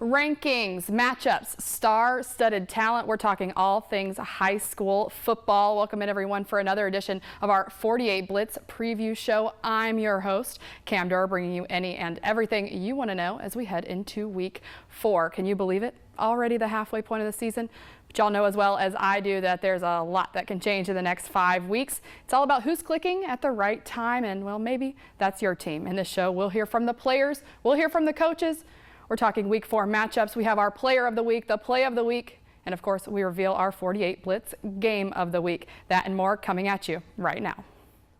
Rankings, matchups, star-studded talent. We're talking all things high school football. Welcome in everyone for another edition of our 48 Blitz preview show. I'm your host, Cam Derr, bringing you any and everything you want to know as we head into week 4. Can you believe it? Already the halfway point of the season. But y'all know as well as I do that there's a lot that can change in the next 5 weeks. It's all about who's clicking at the right time, and well, maybe that's your team. In this show, we'll hear from the players, we'll hear from the coaches. We're talking week 4 matchups. We have our player of the week, the play of the week, and of course, we reveal our 48 Blitz game of the week. That and more coming at you right now.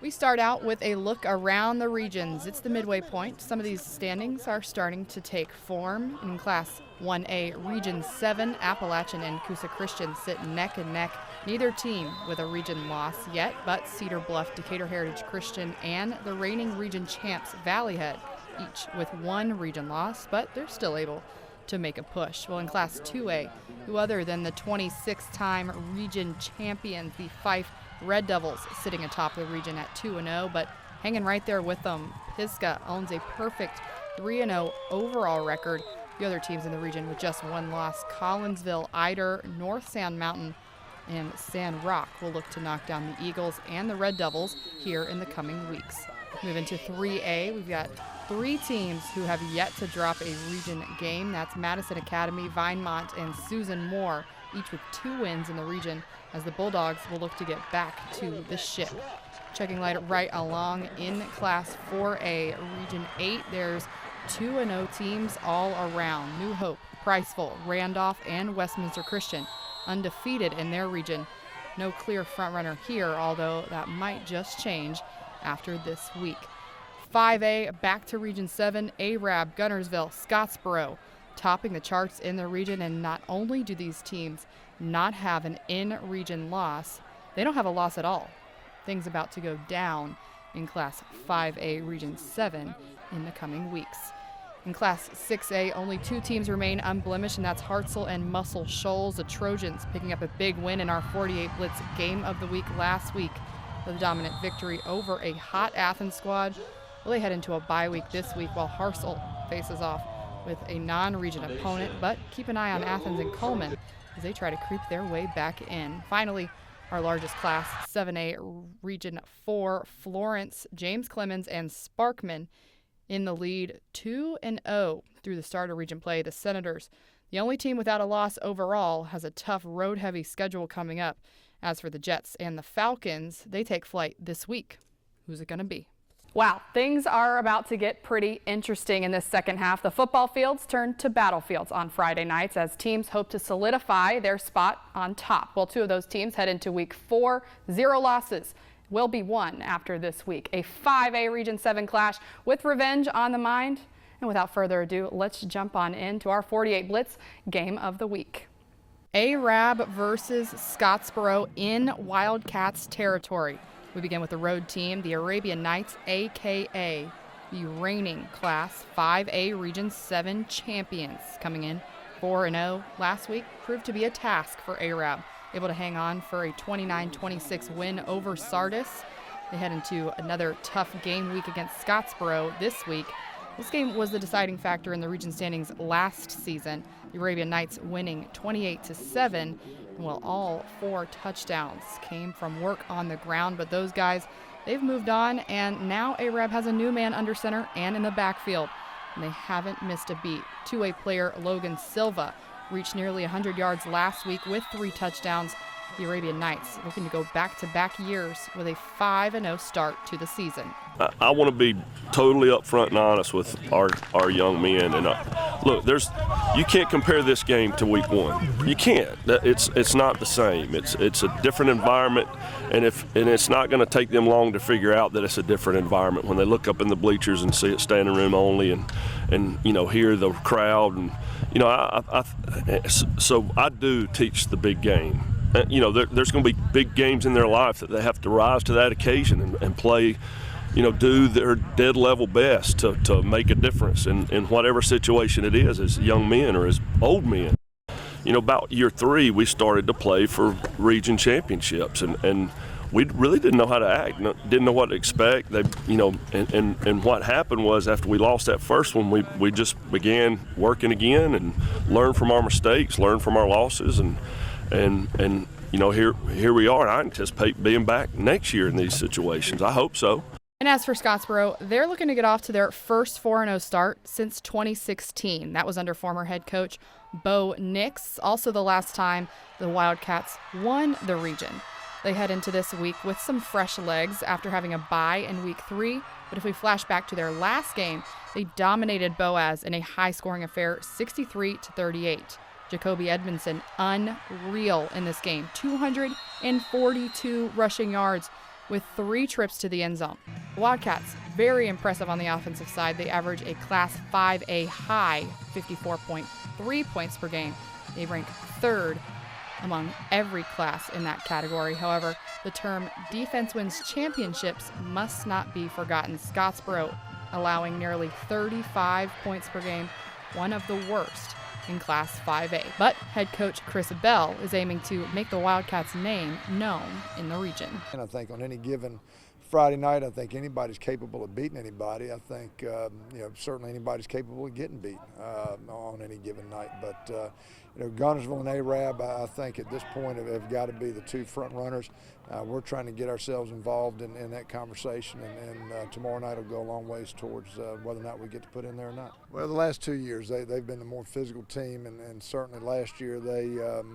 We start out with a look around the regions. It's the midway point. Some of these standings are starting to take form. In Class 1A, Region 7, Appalachian and Coosa Christian sit neck and neck. Neither team with a region loss yet, but Cedar Bluff, Decatur Heritage Christian, and the reigning region champs, Valley Head, each with 1 region loss, but they're still able to make a push. Well, in Class 2A, who other than the 26-time region champions, the Fife Red Devils, sitting atop the region at 2-0, but hanging right there with them. Pisgah owns a perfect 3-0 overall record. The other teams in the region with just 1 loss, Collinsville, Eider, North Sand Mountain, and Sand Rock will look to knock down the Eagles and the Red Devils here in the coming weeks. Moving to 3A, we've got 3 teams who have yet to drop a region game. That's Madison Academy, Vinemont, and Susan Moore, each with 2 wins in the region, as the Bulldogs will look to get back to the ship. Checking right along in Class 4A, Region 8, there's 2-0 teams all around. New Hope, Priceville, Randolph, and Westminster Christian, undefeated in their region. No clear frontrunner here, although that might just change after this week. 5A, back to Region 7, Arab, Gunnersville, Scottsboro, topping the charts in the region. And not only do these teams not have an in-region loss, they don't have a loss at all. Things about to go down in Class 5A, Region 7 in the coming weeks. In Class 6A, only 2 teams remain unblemished, and that's Hartselle and Muscle Shoals. The Trojans picking up a big win in our 48 Blitz game of the week last week with a dominant victory over a hot Athens squad. Well, they head into a bye week this week while Hartselle faces off with a non-region opponent, but keep an eye on Athens and Coleman as they try to creep their way back in. Finally, our largest class, 7A, Region 4, Florence, James Clemens, and Sparkman in the lead, 2-0 through the start of region play. The Senators, the only team without a loss overall, has a tough road-heavy schedule coming up. As for the Jets and the Falcons, they take flight this week. Who's it going to be? Wow, things are about to get pretty interesting in this second half. The football fields turn to battlefields on Friday nights as teams hope to solidify their spot on top. Well, 2 of those teams head into week 4, 0 losses. Will be won after this week. A 5A Region 7 clash with revenge on the mind. And without further ado, let's jump on into our 48 Blitz game of the week. Arab versus Scottsboro in Wildcats territory. We begin with the road team, the Arabian Knights, a.k.a. the reigning Class 5A Region 7 champions, coming in 4-0 last week. Proved to be a task for Arab, able to hang on for a 29-26 win over Sardis. They head into another tough game week against Scottsboro this week. This game was the deciding factor in the region standings last season. The Arabian Knights winning 28-7. Well, all 4 touchdowns came from work on the ground, but those guys, they've moved on, and now Arab has a new man under center and in the backfield, and they haven't missed a beat. 2A player Logan Silva reached nearly 100 yards last week with 3 touchdowns. The Arabian Knights looking to go back-to-back years with a 5-0 start to the season. I want to be totally upfront and honest with our young men. And look, you can't compare this game to week 1. You can't. It's not the same. It's a different environment, and it's not going to take them long to figure out that it's a different environment when they look up in the bleachers and see it standing room only, and hear the crowd, and so I do teach the big game. There's going to be big games in their life that they have to rise to that occasion and play, do their dead level best to make a difference in whatever situation it is, as young men or as old men. About year 3, we started to play for region championships, and we really didn't know how to act, didn't know what to expect. They, and what happened was after we lost that first one, we just began working again and learned from our mistakes, learned from our losses, and here we are. I anticipate being back next year in these situations. I hope so. And as for Scottsboro, they're looking to get off to their first 4-0 start since 2016. That was under former head coach Bo Nix, also the last time the Wildcats won the region. They head into this week with some fresh legs after having a bye in week 3. But if we flash back to their last game, they dominated Boaz in a high-scoring affair, 63-38. Jacoby Edmondson, unreal in this game. 242 rushing yards with 3 trips to the end zone. The Wildcats, very impressive on the offensive side. They average a Class 5A high 54.3 points per game. They rank 3rd among every class in that category. However, the term defense wins championships must not be forgotten. Scottsboro allowing nearly 35 points per game, one of the worst in Class 5A. But head coach Chris Bell is aiming to make the Wildcats' name known in the region. And I think on any given Friday night, I think anybody's capable of beating anybody. I think certainly anybody's capable of getting beat on any given night. But Gunnersville and Arab, I think at this point have got to be the 2 front runners. We're trying to get ourselves involved in that conversation, and tomorrow night will go a long ways towards whether or not we get to put in there or not. Well, the last 2 years they've been the more physical team, and certainly last year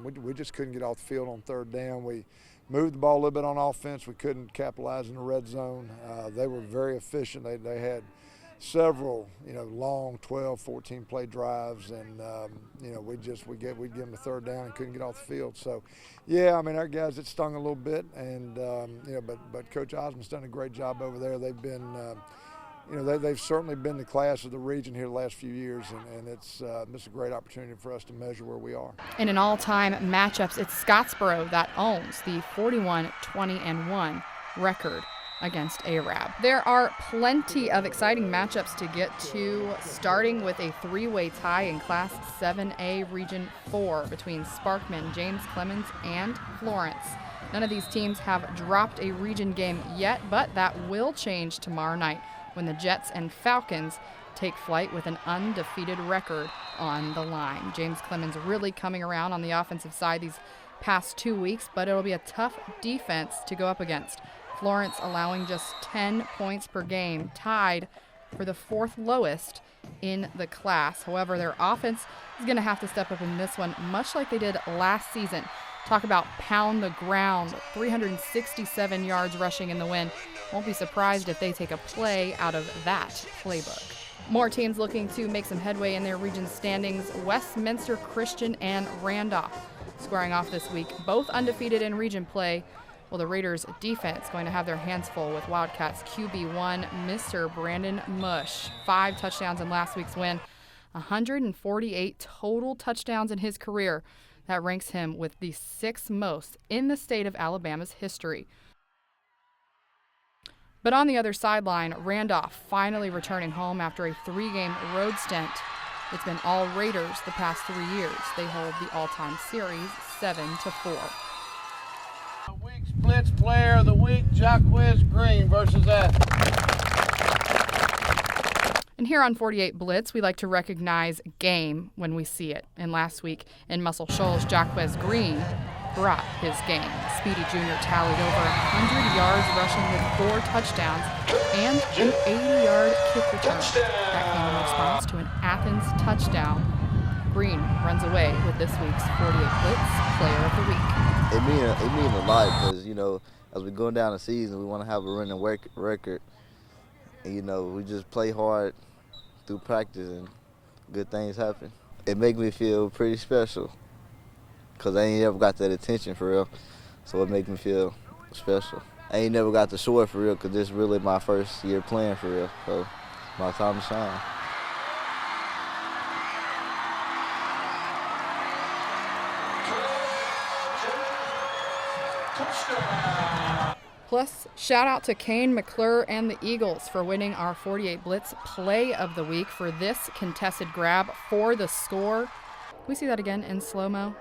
we just couldn't get off the field on 3rd down. We moved the ball a little bit on offense. We couldn't capitalize in the red zone. They were very efficient. They had several, long 12, 14 play drives, and we'd give them a 3rd down and couldn't get off the field. So, yeah, I mean, our guys, it stung a little bit, and but Coach Osmond's done a great job over there. They've been, they've certainly been the class of the region here the last few years, and it's a great opportunity for us to measure where we are. In an all-time matchups, it's Scottsboro that owns the 41-20-1 record against Arab. There are plenty of exciting matchups to get to, starting with a 3-way tie in Class 7A Region 4 between Sparkman, James Clemens, and Florence. None of these teams have dropped a region game yet, but that will change tomorrow night when the Jets and Falcons take flight with an undefeated record on the line. James Clemens really coming around on the offensive side these past 2 weeks, but it'll be a tough defense to go up against. Florence allowing just 10 points per game, tied for the 4th lowest in the class. However, their offense is going to have to step up in this one, much like they did last season. Talk about pound the ground, 367 yards rushing in the win. Won't be surprised if they take a play out of that playbook. More teams looking to make some headway in their region standings: Westminster Christian and Randolph squaring off this week, both undefeated in region play. Well, the Raiders' defense going to have their hands full with Wildcats QB1, Mr. Brandon Mush. 5 touchdowns in last week's win, 148 total touchdowns in his career. That ranks him with the 6th most in the state of Alabama's history. But on the other sideline, Randolph finally returning home after a 3-game road stint. It's been all Raiders the past 3 years. They hold the all-time series 7-4. The week's Blitz player of the week, Jacquez Green versus Athens. And here on 48 Blitz, we like to recognize game when we see it. And last week in Muscle Shoals, Jacquez Green brought his game. Speedy Jr. tallied over 100 yards rushing with 4 touchdowns and an 80-yard kick return. That came in response to an Athens touchdown. Green runs away with this week's 48 Blitz player of the week. It means a lot because, as we're going down the season, we want to have a winning record. And, we just play hard through practice and good things happen. It makes me feel pretty special because I ain't never got that attention for real. So it makes me feel special. I ain't never got the short for real because this is really my first year playing for real. So my time to shine. Plus, shout out to Kane McClure and the Eagles for winning our 48 Blitz play of the week for this contested grab for the score. Can we see that again in slow-mo?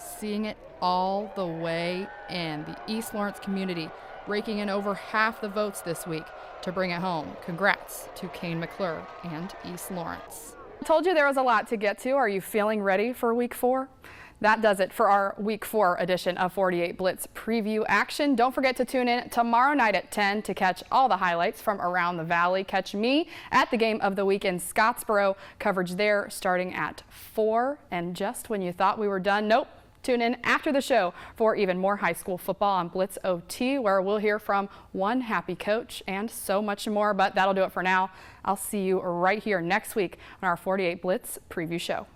seeing it all the way in. The East Lawrence community raking in over half the votes this week to bring it home. Congrats to Kane McClure and East Lawrence. I told you there was a lot to get to. Are you feeling ready for week 4? That does it for our week 4 edition of 48 Blitz preview action. Don't forget to tune in tomorrow night at 10 to catch all the highlights from around the valley. Catch me at the game of the week in Scottsboro. Coverage there starting at 4. And just when you thought we were done, nope. Tune in after the show for even more high school football on Blitz OT, where we'll hear from one happy coach and so much more. But that'll do it for now. I'll see you right here next week on our 48 Blitz preview show.